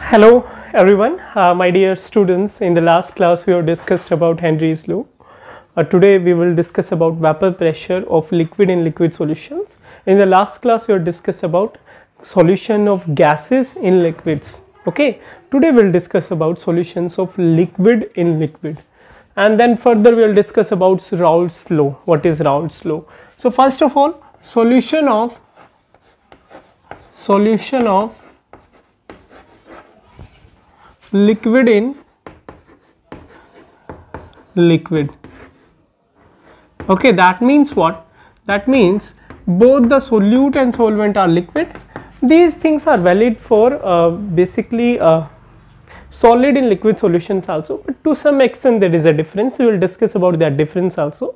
Hello everyone, my dear students. In the last class we have discussed about Henry's law. Today we will discuss about vapor pressure of liquid in liquid solutions. In the last class we have discussed about solution of gases in liquids. Okay, today we will discuss about solutions of liquid in liquid, and then further we will discuss about Raoult's law. What is Raoult's law? So first of all, solution of liquid in liquid. Okay, that means what? That means both the solute and solvent are liquid. These things are valid for basically solid in liquid solutions also, but to some extent there is a difference. We will discuss about that difference also.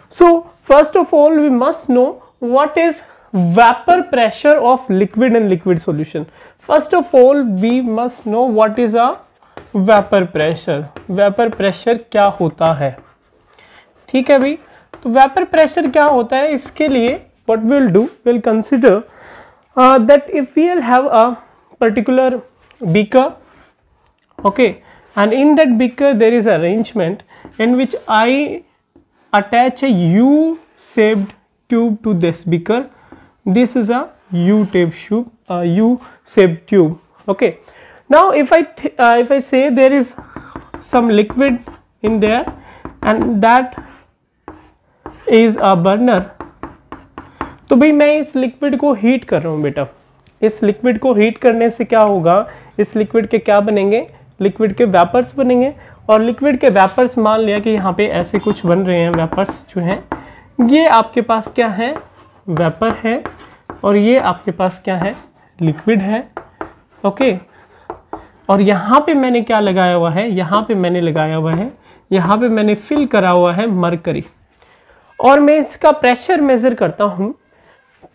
So first of all, we must know what is vapor pressure of liquid and liquid solution. First of all, we must know what is a vapor pressure. Vapor pressure क्या होता है, ठीक है भाई. तो vapor pressure क्या होता है, इसके लिए what we will do, we will consider that if we will have a particular beaker, okay, and in that beaker there is arrangement in which I attach a U-shaped tube to this beaker. This is a U-shaped tube. Okay. Now, if I say there is some liquid in there and that is a burner, तो भाई मैं इस liquid को heat कर रहा हूँ बेटा. इस लिक्विड को हीट करने से क्या होगा, इस लिक्विड के क्या बनेंगे, लिक्विड के वेपर्स बनेंगे. और लिक्विड के वेपर्स, मान लिया कि यहाँ पे ऐसे कुछ बन रहे हैं वेपर्स जो हैं, ये आपके पास क्या है, वेपर है, और ये आपके पास क्या है, लिक्विड है. ओके, और यहाँ पे मैंने क्या लगाया हुआ है, यहाँ पे मैंने लगाया हुआ है, यहाँ पे मैंने फिल करा हुआ है मरकरी. और मैं इसका प्रेशर मेजर करता हूँ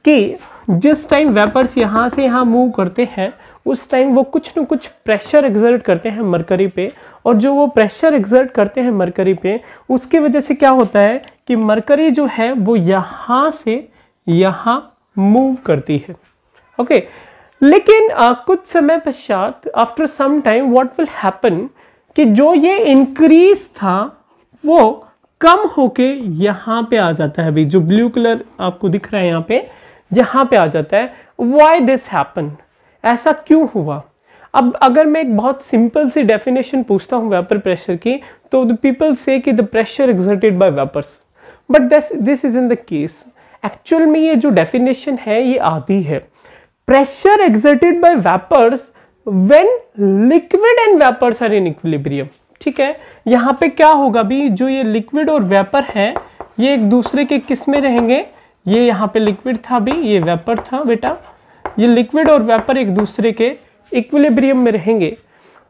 कि जिस टाइम वेपर्स यहाँ से यहाँ मूव करते हैं उस टाइम वो कुछ न कुछ प्रेशर एक्सर्ट करते हैं मरकरी पे, और जो वो प्रेशर एक्सर्ट करते हैं मरकरी पे, उसकी वजह से क्या होता है कि मरकरी जो है वो यहाँ से यहाँ मूव करती है. ओके, लेकिन कुछ समय पश्चात, after some time, what will happen कि जो ये इंक्रीज था वो कम होके यहाँ पे आ जाता है. भाई जो ब्लू कलर आपको दिख रहा है यहाँ पे आ जाता है. व्हाई दिस हैपन, ऐसा क्यों हुआ? अब अगर मैं एक बहुत सिंपल सी डेफिनेशन पूछता हूँ वेपर प्रेशर की, तो द पीपल से कि the pressure exerted by vapours, but this is in the case. Actual में ये जो डेफिनेशन है ये आधी है. Pressure exerted by vapours when liquid and vapours are in equilibrium. ठीक है, यहाँ पे क्या होगा भी, जो ये लिक्विड और वेपर है ये एक दूसरे के किस में रहेंगे, ये यहाँ पे लिक्विड था भी, ये वेपर था बेटा, ये लिक्विड और वेपर एक दूसरे के इक्विलिब्रियम में रहेंगे.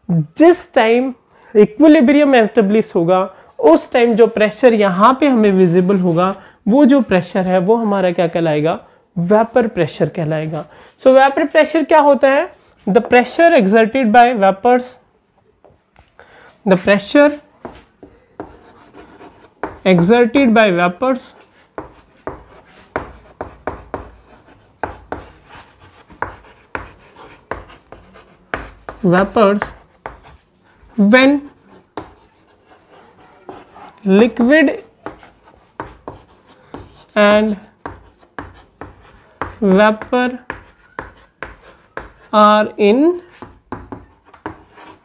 जिस टाइम इक्विलिब्रियम एस्टेब्लिश होगा उस टाइम जो प्रेशर यहाँ पे हमें विजिबल होगा, वो जो प्रेशर है वो हमारा क्या कहलाएगा, वेपर प्रेशर कहलाएगा. सो वेपर प्रेशर क्या होता है, the pressure exerted by vapours, the pressure exerted by vapors when liquid and vapor are in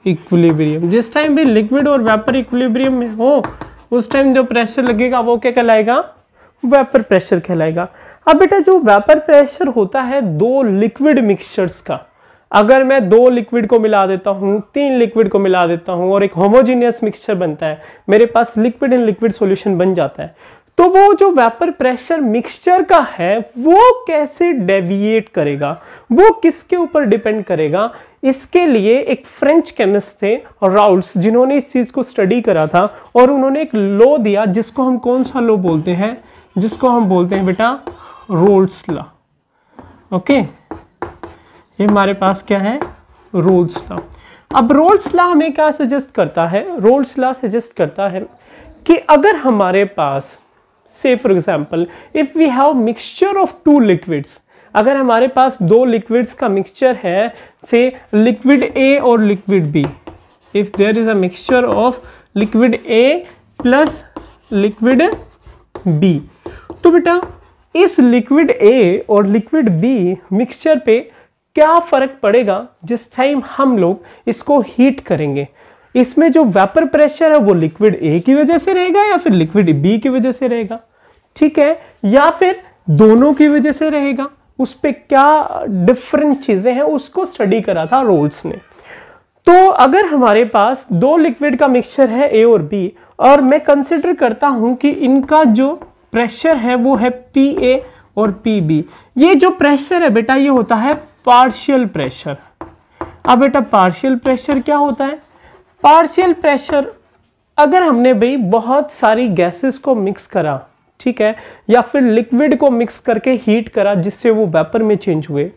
equilibrium. जिस टाइम भी लिक्विड और वेपर इक्विलिब्रियम में हो उस टाइम जो प्रेशर लगेगा वो क्या कहलाएगा, वेपर प्रेशर कहलाएगा. अब बेटा जो वेपर प्रेशर होता है दो लिक्विड मिक्सचर्स का, अगर मैं दो लिक्विड को मिला देता हूँ, तीन लिक्विड को मिला देता हूँ और एक होमोजेनियस मिक्सचर बनता है, मेरे पास लिक्विड एंड लिक्विड सॉल्यूशन बन जाता है, तो वो जो वेपर प्रेशर मिक्सचर का है वो कैसे डेविएट करेगा, वो किसके ऊपर डिपेंड करेगा. इसके लिए एक फ्रेंच केमिस्ट थे राउल्ट्स, जिन्होंने इस चीज को स्टडी करा था, और उन्होंने एक लॉ दिया जिसको हम कौन सा लॉ बोलते हैं, जिसको हम बोलते हैं बेटा रोल्स लॉ. ओके, ये हमारे पास क्या है, रोल्स लॉ. अब रोल्स लॉ हमें क्या सजेस्ट करता है, रोल्स लॉ सजेस्ट करता है कि अगर हमारे पास, say for example, if we have mixture of two liquids, अगर हमारे पास दो लिक्विड्स का मिक्सचर है, से लिक्विड ए और liquid B, if there is a mixture of liquid A plus liquid B, तो बेटा इस लिक्विड ए और लिक्विड बी मिक्सचर पे क्या फर्क पड़ेगा जिस टाइम हम लोग इसको हीट करेंगे? इसमें जो वेपर प्रेशर है वो लिक्विड ए की वजह से रहेगा या फिर लिक्विड बी की वजह से रहेगा, ठीक है, या फिर दोनों की वजह से रहेगा? उस पे क्या डिफरेंट चीजें हैं उसको स्टडी करा था रोल्स ने। तो अगर हमारे पास दो लिक्विड का मिक्सचर है ए और बी, और मैं कंसिडर करता हूं कि इनका जो प्रेशर है वो है पी ए और पी बी, ये जो प्रेशर है बेटा ये होता है पार्शियल प्रेशर। अब बेटा पार्शियल प्रेशर क्या होता है? पार्शियल प्रेशर, अगर हमने भाई बहुत सारी गैसेस को मिक्स करा, ठीक है, या फिर लिक्विड को मिक्स करके हीट करा जिससे वो वेपर में चेंज हुए,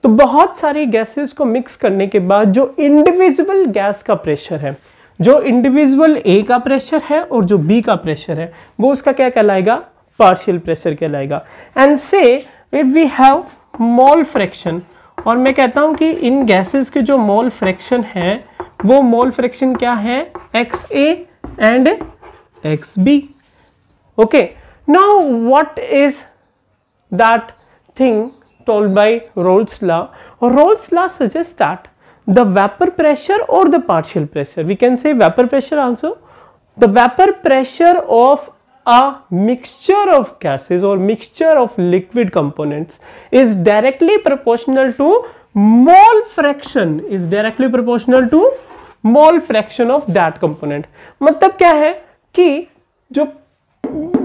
तो बहुत सारी गैसेस को मिक्स करने के बाद जो इंडिविजुअल गैस का प्रेशर है, जो इंडिविजुअल ए का प्रेशर है और जो बी का प्रेशर है, वो उसका क्या कहलाएगा? पार्शियल प्रेशर कहलाएगा। And say if we have mole fraction, और मैं कहता हूं कि इन गैसेस के जो मोल फ्रैक्शन है वो मोल फ्रैक्शन क्या है? X A and X B. Okay, now what is that thing told by Rolle's law? Rolle's law suggests that the vapor pressure or the partial pressure, we can say vapor pressure also, the vapor pressure of a mixture of gases or mixture of liquid components is directly proportional to mole fraction, is directly proportional to mole fraction of that component। मतलब क्या है कि जो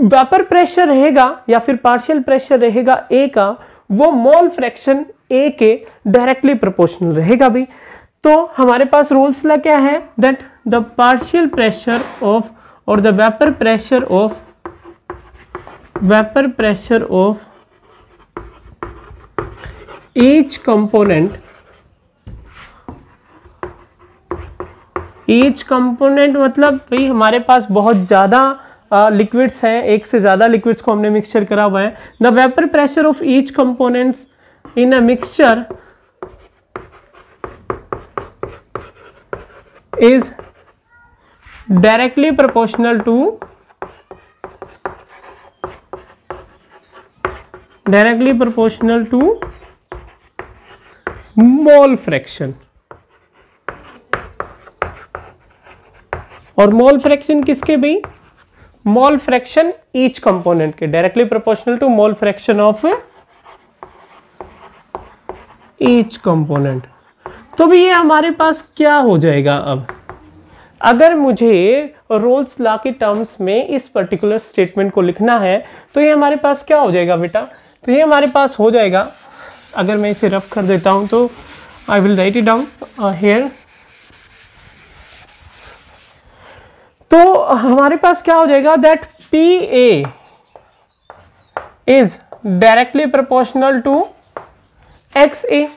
vapour pressure रहेगा या फिर partial pressure रहेगा ए का, वो मोल फ्रैक्शन ए के डायरेक्टली प्रोपोर्शनल रहेगा भी। तो हमारे पास रूल्स ला क्या है? That the partial pressure of और the vapour pressure of each component मतलब भाई हमारे पास बहुत ज्यादा लिक्विड्स हैं, एक से ज्यादा लिक्विड्स को हमने मिक्सचर करा हुआ है। The vapour pressure of each components in a mixture is directly proportional to mole fraction. और मोल फ्रैक्शन किसके भी? मोल फ्रैक्शन ईच कंपोनेंट के, directly proportional to mole fraction of each component. तो भी ये हमारे पास क्या हो जाएगा? अब अगर मुझे रोल्स लॉ के टर्म्स में इस पर्टिकुलर स्टेटमेंट को लिखना है तो ये हमारे पास क्या हो जाएगा बेटा? तो ये हमारे पास हो जाएगा, अगर मैं इसे रफ कर देता हूं तो I will write it down here. तो हमारे पास क्या हो जाएगा? That P A is directly proportional to X A,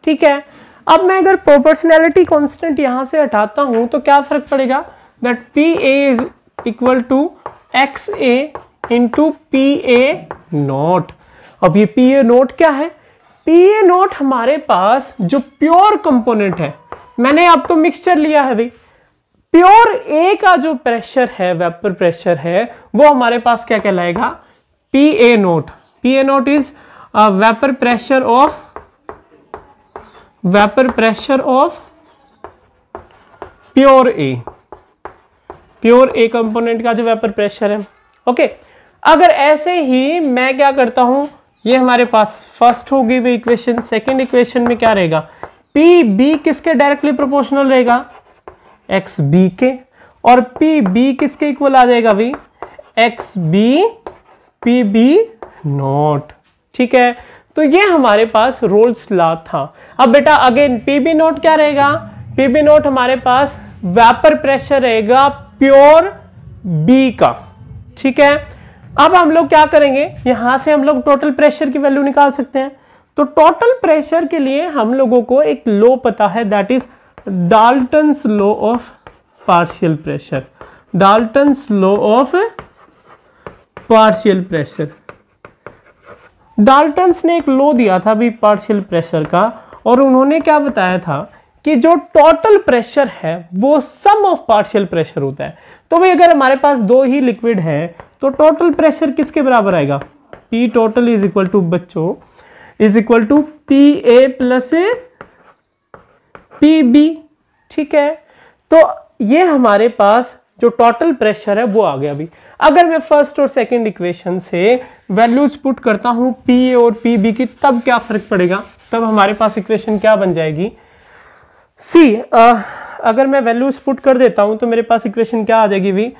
ठीक है। अब मैं अगर प्रोपोर्शनैलिटी कांस्टेंट यहां से हटाता हूं तो क्या फर्क पड़ेगा? That P A is equal to X A into P A not. अब ये पी ए नॉट क्या है? पी ए नॉट हमारे पास जो प्योर कंपोनेंट है, मैंने अब तो मिक्सचर लिया है भाई, प्योर ए का जो प्रेशर है, वेपर प्रेशर है, वो हमारे पास क्या कहलाएगा? P A not. P A not is vapour pressure of pure A, pure A component का जो वेपर प्रेशर है। ओके, अगर ऐसे ही मैं क्या करता हूं, ये हमारे पास फर्स्ट होगी वो इक्वेशन। सेकेंड इक्वेशन में क्या रहेगा? पी बी किसके डायरेक्टली प्रोपोर्शनल रहेगा? एक्स बी के। और पी बी किसके इक्वल आ जाएगा भाई? X B P B not, ठीक है। तो ये हमारे पास रोल्स लॉ था। अब बेटा अगेन पी बी नॉट क्या रहेगा? पी बी नॉट हमारे पास वेपर प्रेशर रहेगा प्योर बी का, ठीक है। अब हम लोग क्या करेंगे, यहां से हम लोग टोटल प्रेशर की वैल्यू निकाल सकते हैं। तो टोटल प्रेशर के लिए हम लोगों को एक लॉ पता है, that is Dalton's law of partial pressure. Dalton's law of partial pressure. Dalton's ने एक लॉ दिया था अभी पार्शियल प्रेशर का, और उन्होंने क्या बताया था कि जो टोटल प्रेशर है वो सम ऑफ पार्शियल प्रेशर होता है। तो भाई अगर हमारे पास दो ही लिक्विड है तो टोटल प्रेशर किसके बराबर आएगा, P total is equal to बच्चों is equal to PA plus PB। ठीक है, तो ये हमारे पास जो टोटल प्रेशर है वो आ गया। अभी अगर मैं फर्स्ट और सेकंड इक्वेशन से वैल्यूज पुट करता हूं PA और PB की, तब क्या फर्क पड़ेगा, तब हमारे पास इक्वेशन क्या बन जाएगी, सी अगर मैं वैल्यूज पुट कर देता हूं तो मेरे पास इक्वेशन क्या आ जाएगी भी,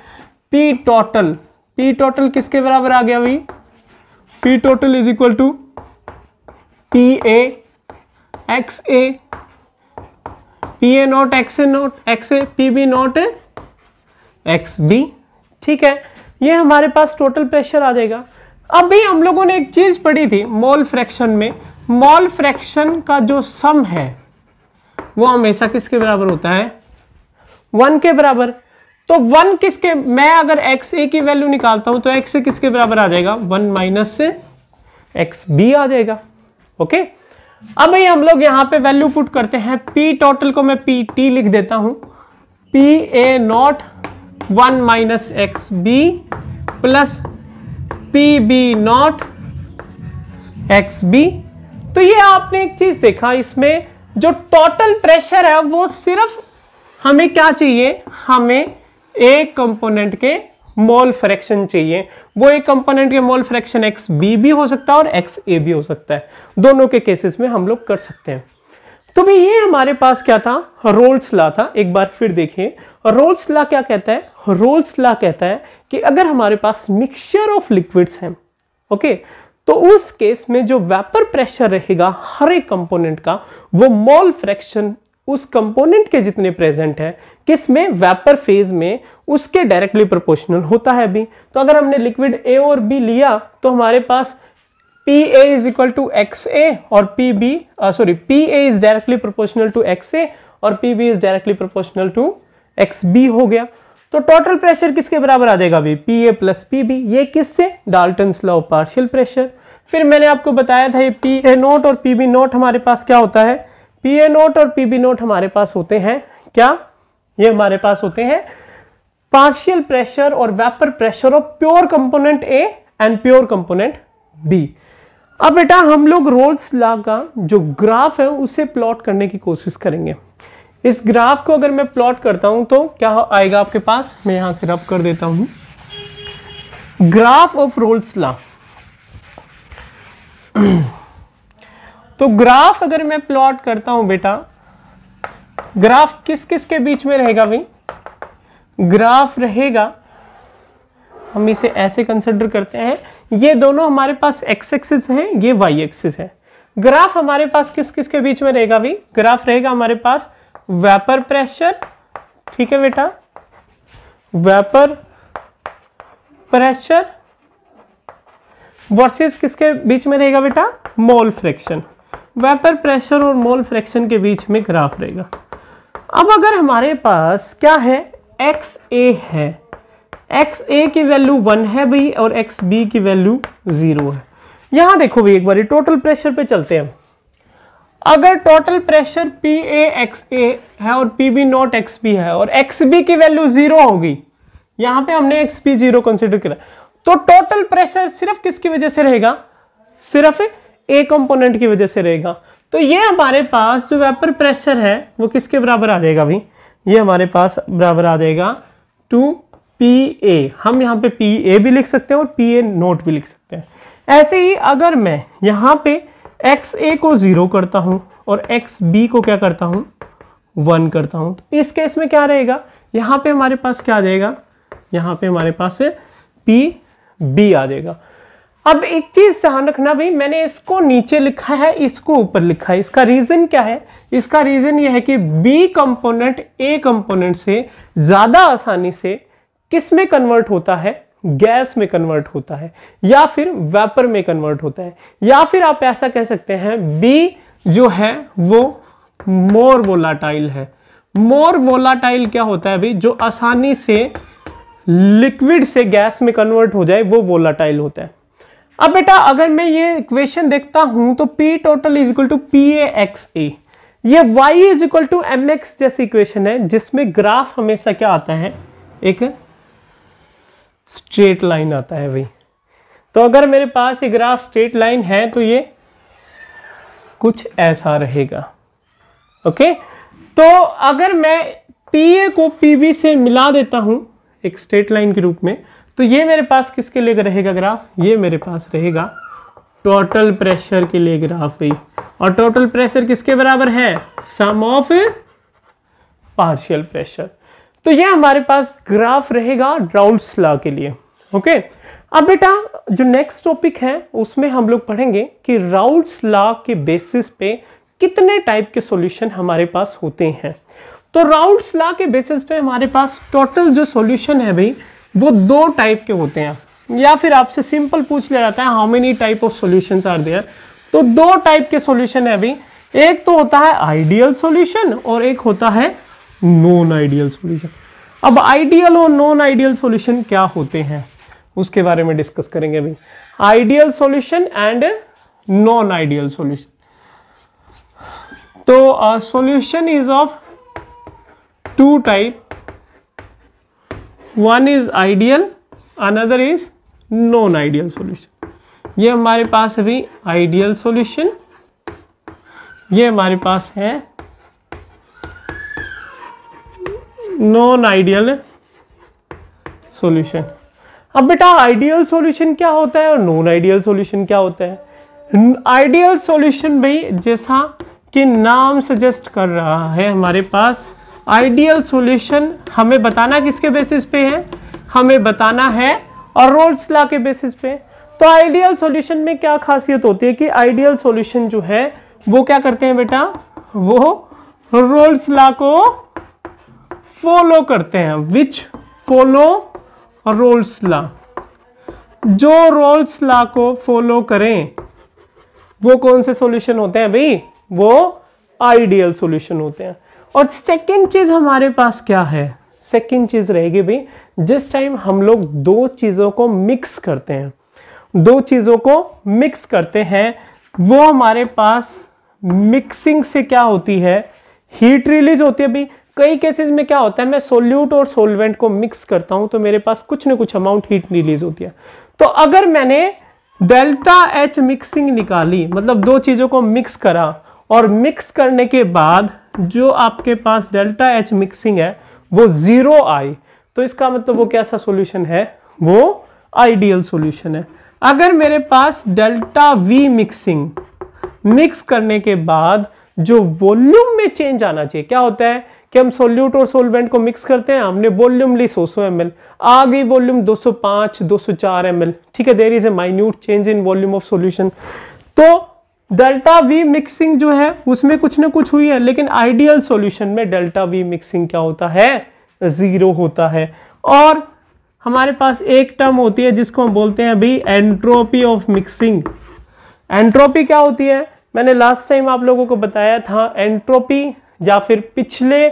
P टोटल किसके बराबर आ गया भाई, P total is equal to PA XA, PA not XA not XA, PB not XB। ठीक है, ये हमारे पास टोटल प्रेशर आ जाएगा। अभी हम लोगों ने एक चीज पढ़ी थी मोल फ्रैक्शन में, मोल फ्रैक्शन का जो सम है वो हमेशा किसके बराबर होता है, 1 के बराबर। तो 1 किसके, मैं अगर XA की वैल्यू निकालता हूं तो XA किसके बराबर आ जाएगा, 1 माइनस XB आ जाएगा। ओके, अब ये हम लोग यहां पे वैल्यू पुट करते हैं। P टोटल को मैं PT लिख देता हूं, PA not 1 minus XB plus PB not XB। तो ये आपने एक चीज देखा, इसमें जो टोटल प्रेशर है वो सिर्फ हमें क्या चाहिए, हमें एक कंपोनेंट के मोल फ्रैक्शन चाहिए। वो एक कंपोनेंट के मोल फ्रैक्शन XB भी हो सकता है और XA भी हो सकता है, दोनों के केसेस में हम लोग कर सकते हैं। तो भाई ये हमारे पास क्या था, रोल्स लॉ था। एक बार फिर देखिए रोल्स लॉ क्या कहता है, रोल्स लॉ कहता है कि अगर हमारे पास मिक्सचर ऑफ लिक्विड्स हैं, ओके, तो उस केस में जो वेपर प्रेशर रहेगा हर एक कंपोनेंट का, वो मोल फ्रैक्शन उस कंपोनेंट के जितने प्रेजेंट है किस में, वेपर फेज में, उसके डायरेक्टली प्रोपोर्शनल होता है भी। तो अगर हमने लिक्विड A और B लिया तो हमारे पास PA is equal to XA और PA is directly proportional to XA और PB is directly proportional to XB हो गया। तो टोटल प्रेशर किसके बराबर आ जाएगा भी, PA प्लस PB। ये किससे, Dalton's law of partial pressure. फिर मैंने आपको बताया था ये PA नोट और PB नोट हमारे पास क्या होता है, PA नोट और PB नोट हमारे पास होते हैं क्या, ये हमारे पास होते हैं पार्शियल प्रेशर और vapour pressure of pure component A and pure component B। अब बेटा हम लोग रोल्स लॉ का जो ग्राफ है उसे प्लॉट करने की कोशिश करेंगे। इस ग्राफ को अगर मैं प्लॉट करता हूं तो क्या आएगा आपके पास, मैं यहां से रब कर देता हूं, ग्राफ ऑफ रोल्स लॉ। तो ग्राफ अगर मैं प्लॉट करता हूं बेटा, ग्राफ किस किस के बीच में रहेगा भाई, ग्राफ रहेगा, हम इसे ऐसे कंसिडर करते हैं, ये दोनों हमारे पास एक्स एक्सिस है, ये वाई एक्सिस है। ग्राफ हमारे पास किस किस के बीच में रहेगा भाई, ग्राफ रहेगा हमारे पास वेपर प्रेशर, ठीक है बेटा, वेपर प्रेशर वर्सेस किसके बीच में रहेगा बेटा, मोल फ्रैक्शन। वेपर प्रेशर और मोल फ्रैक्शन के बीच में ग्राफ रहेगा। अब अगर हमारे पास क्या है, XA है, XA की वैल्यू 1 है भाई और XB की वैल्यू 0 है। यहां देखो भाई एक बार टोटल प्रेशर पे चलते हैं। अगर टोटल प्रेशर PA XA है और PB नॉट XB है और XB की वैल्यू 0 होगी, यहां पे हमने XB 0 कंसिडर किया, तो टोटल प्रेशर सिर्फ किसकी वजह से रहेगा, सिर्फ A कंपोनेंट की वजह से रहेगा। तो ये हमारे पास जो वेपर प्रेशर है वो किसके बराबर आ जाएगा भाई, ये हमारे पास बराबर आ जाएगा टू PA। हम यहाँ पे PA भी लिख सकते हैं और PA नोट भी लिख सकते हैं। ऐसे ही अगर मैं यहाँ पे XA को 0 करता हूँ और XB को क्या करता हूँ, 1 करता हूँ, तो इस केस में क्या रहेगा, यहाँ पे हमारे पास क्या आ जाएगा, यहाँ पे हमारे पास PB आ जाएगा। अब एक चीज ध्यान रखना भाई, मैंने इसको नीचे लिखा है, इसको ऊपर लिखा है। इसका रीजन क्या है, इसका रीजन यह है कि B कंपोनेंट A कंपोनेंट से ज्यादा आसानी से किस में कन्वर्ट होता है, गैस में कन्वर्ट होता है या फिर वेपर में कन्वर्ट होता है, या फिर आप ऐसा कह सकते हैं B जो है वो मोर वोलाटाइल है। मोर वोलाटाइल क्या होता है भाई, जो आसानी से लिक्विड से गैस में कन्वर्ट हो जाए वो वोलाटाइल होता है। अब बेटा अगर मैं ये इक्वेशन देखता हूं तो P total is equal to PAXA, ये y is equal to mx जैसी इक्वेशन है जिसमें ग्राफ हमेशा क्या आता है, एक स्ट्रेट लाइन आता है भाई। तो अगर मेरे पास ये ग्राफ स्ट्रेट लाइन है तो ये कुछ ऐसा रहेगा। ओके, तो अगर मैं PA को PB से मिला देता हूं एक स्ट्रेट लाइन के रूप में, तो ये मेरे पास किसके लिए रहेगा ग्राफ, ये मेरे पास रहेगा टोटल प्रेशर के लिए ग्राफ भाई। और टोटल प्रेशर किसके बराबर है, सम ऑफ पार्शियल प्रेशर। तो ये हमारे पास ग्राफ रहेगा राउल्ट्स लॉ के लिए। ओके, अब बेटा जो नेक्स्ट टॉपिक है उसमें हम लोग पढ़ेंगे कि राउल्ट्स लॉ के बेसिस पे कितने टाइप के सॉल्यूशन हमारे पास होते हैं। तो राउल्ट्स लॉ के बेसिस पे हमारे पास टोटल जो सॉल्यूशन है भाई वो 2 टाइप के होते हैं, या फिर आपसे सिंपल पूछ लिया जाता है how many type of solutions are there. तो 2 टाइप के सॉल्यूशन है भाई, एक तो होता है आइडियल सॉल्यूशन और एक होता है नॉन आइडियल सॉल्यूशन। अब आइडियल और नॉन आइडियल सॉल्यूशन क्या होते हैं उसके बारे में डिस्कस करेंगे भाई, ideal solution and non ideal solution. तो solution is of 2 type, one is ideal, another is non ideal solution. ये हमारे पास है भाई आइडियल सॉल्यूशन, ये हमारे पास है नॉन आइडियल सॉल्यूशन। अब बेटा आइडियल सॉल्यूशन क्या होता है और नॉन आइडियल सॉल्यूशन क्या होता है। आइडियल सॉल्यूशन भाई जैसा कि नाम सजेस्ट कर रहा है, हमारे पास आइडियल सॉल्यूशन हमें बताना किसके बेसिस पे है, हमें बताना है और राउल्ट्स लॉ के बेसिस पे। तो आइडियल सॉल्यूशन में क्या खासियत होती है कि आइडियल सॉल्यूशन जो है वो क्या करते हैं बेटा, वो राउल्ट्स लॉ को फॉलो करते हैं, विच फॉलो राउल्ट्स लॉ। जो राउल्ट्स लॉ को फॉलो करें वो कौन से सॉल्यूशन होते हैं भाई, वो आइडियल सॉल्यूशन होते हैं। और सेकंड चीज हमारे पास क्या है, सेकंड चीज रहेगी भाई जिस टाइम हम लोग 2 चीजों को मिक्स करते हैं, 2 चीजों को मिक्स करते हैं, वो हमारे पास मिक्सिंग से क्या होती है, हीट रिलीज होती है भाई। कई केसेस में क्या होता है, मैं सोल्यूट और सोलवेंट को मिक्स करता हूं तो मेरे पास कुछ ना कुछ अमाउंट हीट रिलीज होती है। तो अगर मैंने डेल्टा H मिक्सिंग निकाली, मतलब 2 चीजों को मिक्स करा और मिक्स करने के बाद जो आपके पास डेल्टा H मिक्सिंग है वो 0 आई, तो इसका मतलब वो कैसा सॉल्यूशन है, वो आइडियल सॉल्यूशन है। अगर मेरे पास डेल्टा V मिक्सिंग मिक्स करने के बाद जो वॉल्यूम में चेंज आना चाहिए, क्या होता है कि हम सोल्यूट और सोलवेंट को मिक्स करते हैं, हमने वॉल्यूम ली 100 ml, आ गई वॉल्यूम 205 204 ml, ठीक है, there is a minute change in volume of solution. तो डेल्टा V मिक्सिंग जो है उसमें कुछ ना कुछ हुई है, लेकिन आइडियल सॉल्यूशन में डेल्टा V मिक्सिंग क्या होता है, 0 होता है। और हमारे पास एक टर्म होती है जिसको हम बोलते हैं अभी एंट्रोपी ऑफ मिक्सिंग। एंट्रोपी क्या होती है, मैंने लास्ट टाइम आप लोगों को बताया था एंट्रोपी, या फिर पिछले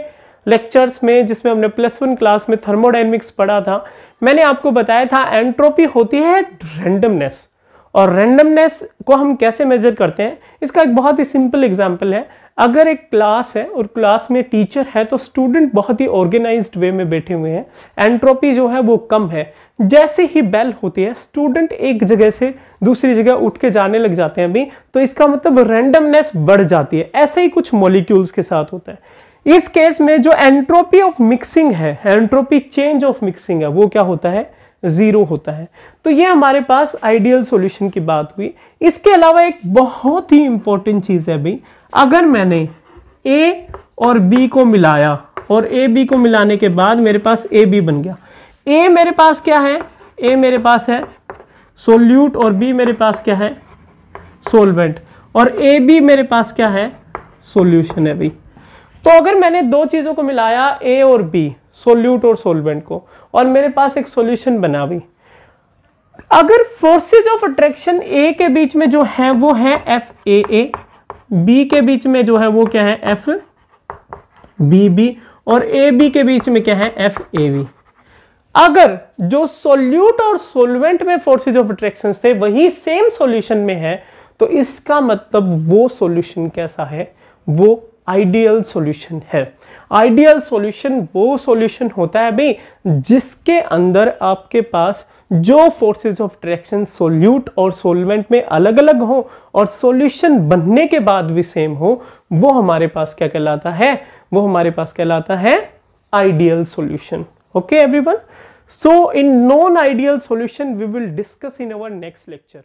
लेक्चर्स में जिसमें हमने +1 क्लास में थर्मोडायनेमिक्स पढ़ा था, मैंने आपको बताया था एंट्रोपी होती है रैंडमनेस। और रैंडमनेस को हम कैसे मेजर करते हैं, इसका एक बहुत ही सिंपल एग्जांपल है। अगर एक क्लास है और क्लास में टीचर है तो स्टूडेंट बहुत ही ऑर्गेनाइज्ड वे में बैठे हुए हैं, एंट्रोपी जो है वो कम है। जैसे ही बेल होती है स्टूडेंट एक जगह से दूसरी जगह उठ के जाने लग जाते हैं अभी, तो इसका मतलब रैंडमनेस बढ़ जाती है। ऐसे ही कुछ मॉलिक्यूल्स के साथ होता है। इस केस में जो एंट्रोपी ऑफ मिक्सिंग है, एंट्रोपी चेंज ऑफ मिक्सिंग है, वो क्या होता है, 0 होता है। तो ये हमारे पास आइडियल सॉल्यूशन की बात हुई। इसके अलावा एक बहुत ही इंपॉर्टेंट चीज है भाई, अगर मैंने A और B को मिलाया और A B को मिलाने के बाद मेरे पास AB बन गया। A मेरे पास क्या है, A मेरे पास है सोल्यूट और B मेरे पास क्या है, सोलवेंट, और AB मेरे पास क्या है, सॉल्यूशन है भाई। तो अगर मैंने 2 चीजों को मिलाया A और B, सोल्यूट और सोलवेंट को, और मेरे पास एक सॉल्यूशन बना भी, अगर फोर्सेज ऑफ अट्रैक्शन A के बीच में जो है वो है FAA, B के बीच में जो है वो क्या है, FBB, और AB के बीच में क्या है, FAB। अगर जो सोल्यूट और सोलवेंट में फोर्सेज ऑफ अट्रैक्शन थे वही सेम सॉल्यूशन में है, तो इसका मतलब वो सॉल्यूशन कैसा है, वो आइडियल सॉल्यूशन है। आइडियल सॉल्यूशन वो सॉल्यूशन होता है भाई जिसके अंदर आपके पास जो फोर्सेज ऑफ अट्रैक्शन सोल्यूट और सोलवेंट में अलग अलग हो और सॉल्यूशन बनने के बाद भी सेम हो, वो हमारे पास क्या कहलाता है, वो हमारे पास कहलाता है ideal solution. Okay everyone, so in non ideal solution we will discuss in our next lecture.